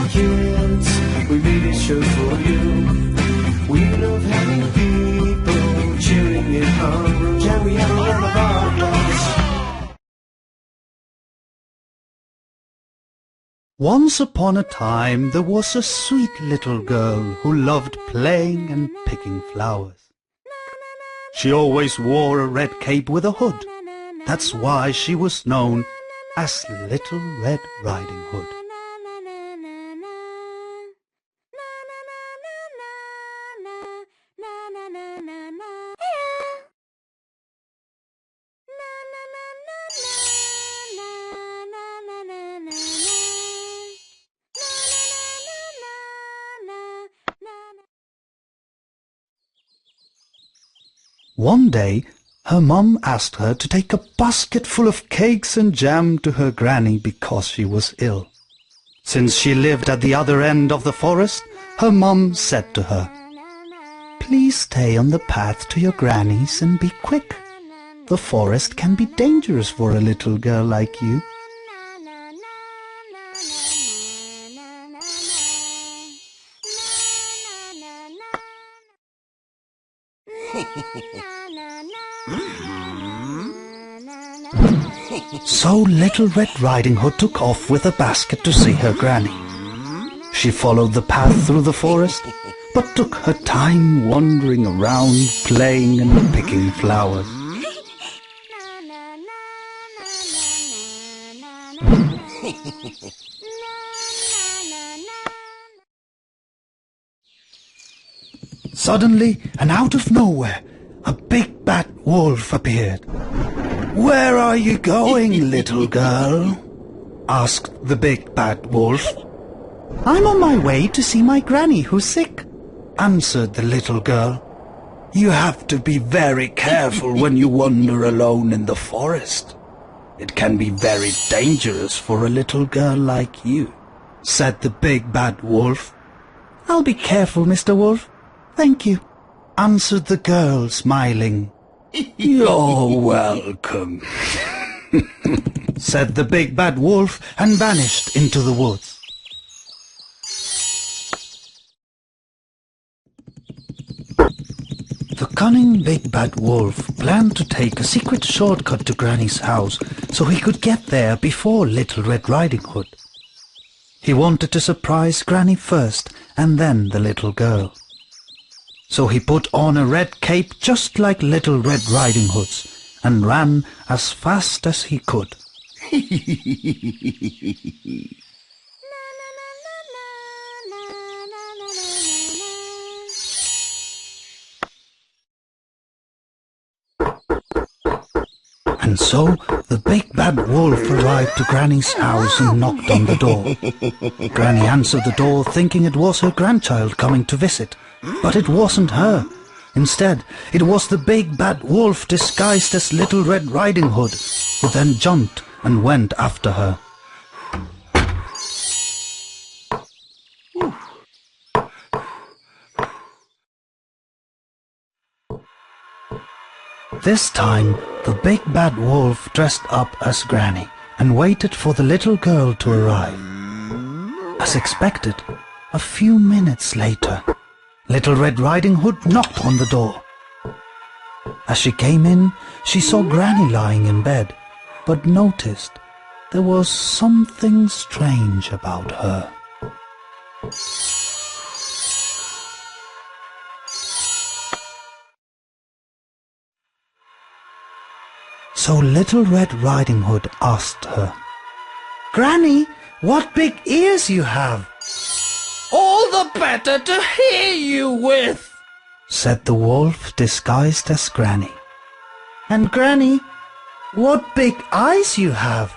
Kids, we made a show for you. We love having people cheering in our room. Can we have a round of applause? Once upon a time there was a sweet little girl who loved playing and picking flowers. She always wore a red cape with a hood. That's why she was known as Little Red Riding Hood. One day, her mum asked her to take a basket full of cakes and jam to her granny because she was ill. Since she lived at the other end of the forest, her mum said to her, "Please stay on the path to your granny's and be quick. The forest can be dangerous for a little girl like you." So Little Red Riding Hood took off with a basket to see her granny. She followed the path through the forest, but took her time wandering around, playing and picking flowers. Suddenly, and out of nowhere, a big bad wolf appeared. "Where are you going, little girl?" asked the big bad wolf. "I'm on my way to see my granny who's sick," answered the little girl. "You have to be very careful when you wander alone in the forest. It can be very dangerous for a little girl like you," said the big bad wolf. "I'll be careful, Mr. Wolf. Thank you," answered the girl, smiling. "You're welcome," said the big bad wolf and vanished into the woods. The cunning big bad wolf planned to take a secret shortcut to Granny's house so he could get there before Little Red Riding Hood. He wanted to surprise Granny first and then the little girl. So he put on a red cape just like Little Red Riding Hood's and ran as fast as he could. And so the big bad wolf arrived to Granny's house and knocked on the door. Granny answered the door thinking it was her grandchild coming to visit, but it wasn't her. Instead, it was the big bad wolf disguised as Little Red Riding Hood, who then jumped and went after her. This time, the big bad wolf dressed up as Granny and waited for the little girl to arrive. As expected, a few minutes later, Little Red Riding Hood knocked on the door. As she came in, she saw Granny lying in bed, but noticed there was something strange about her. So Little Red Riding Hood asked her, "Granny, what big ears you have!" "All the better to hear you with," said the wolf disguised as Granny. "And Granny, what big eyes you have!"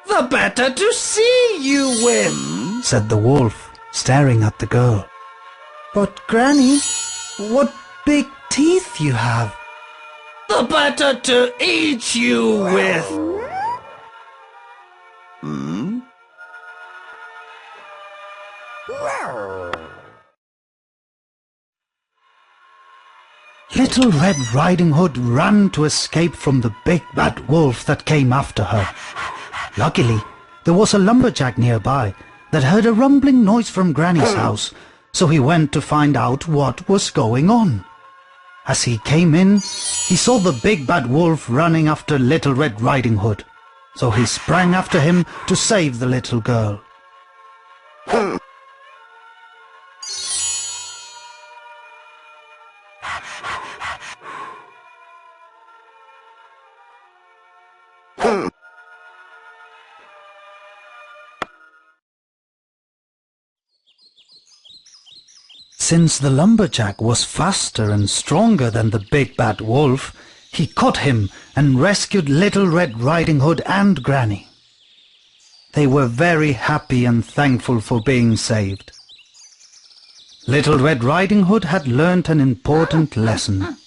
"The better to see you with," said the wolf, staring at the girl. "But Granny, what big teeth you have!" "The better to eat you with." Little Red Riding Hood ran to escape from the big bad wolf that came after her. Luckily, there was a lumberjack nearby that heard a rumbling noise from Granny's house, so he went to find out what was going on. As he came in, he saw the big bad wolf running after Little Red Riding Hood, so he sprang after him to save the little girl. Since the lumberjack was faster and stronger than the big bad wolf, he caught him and rescued Little Red Riding Hood and Granny. They were very happy and thankful for being saved. Little Red Riding Hood had learned an important lesson.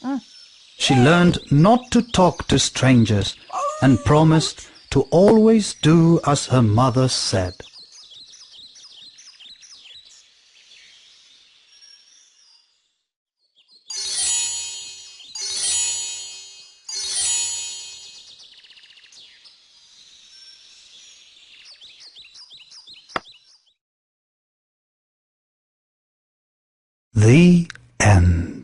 She learned not to talk to strangers and promised to always do as her mother said. The end.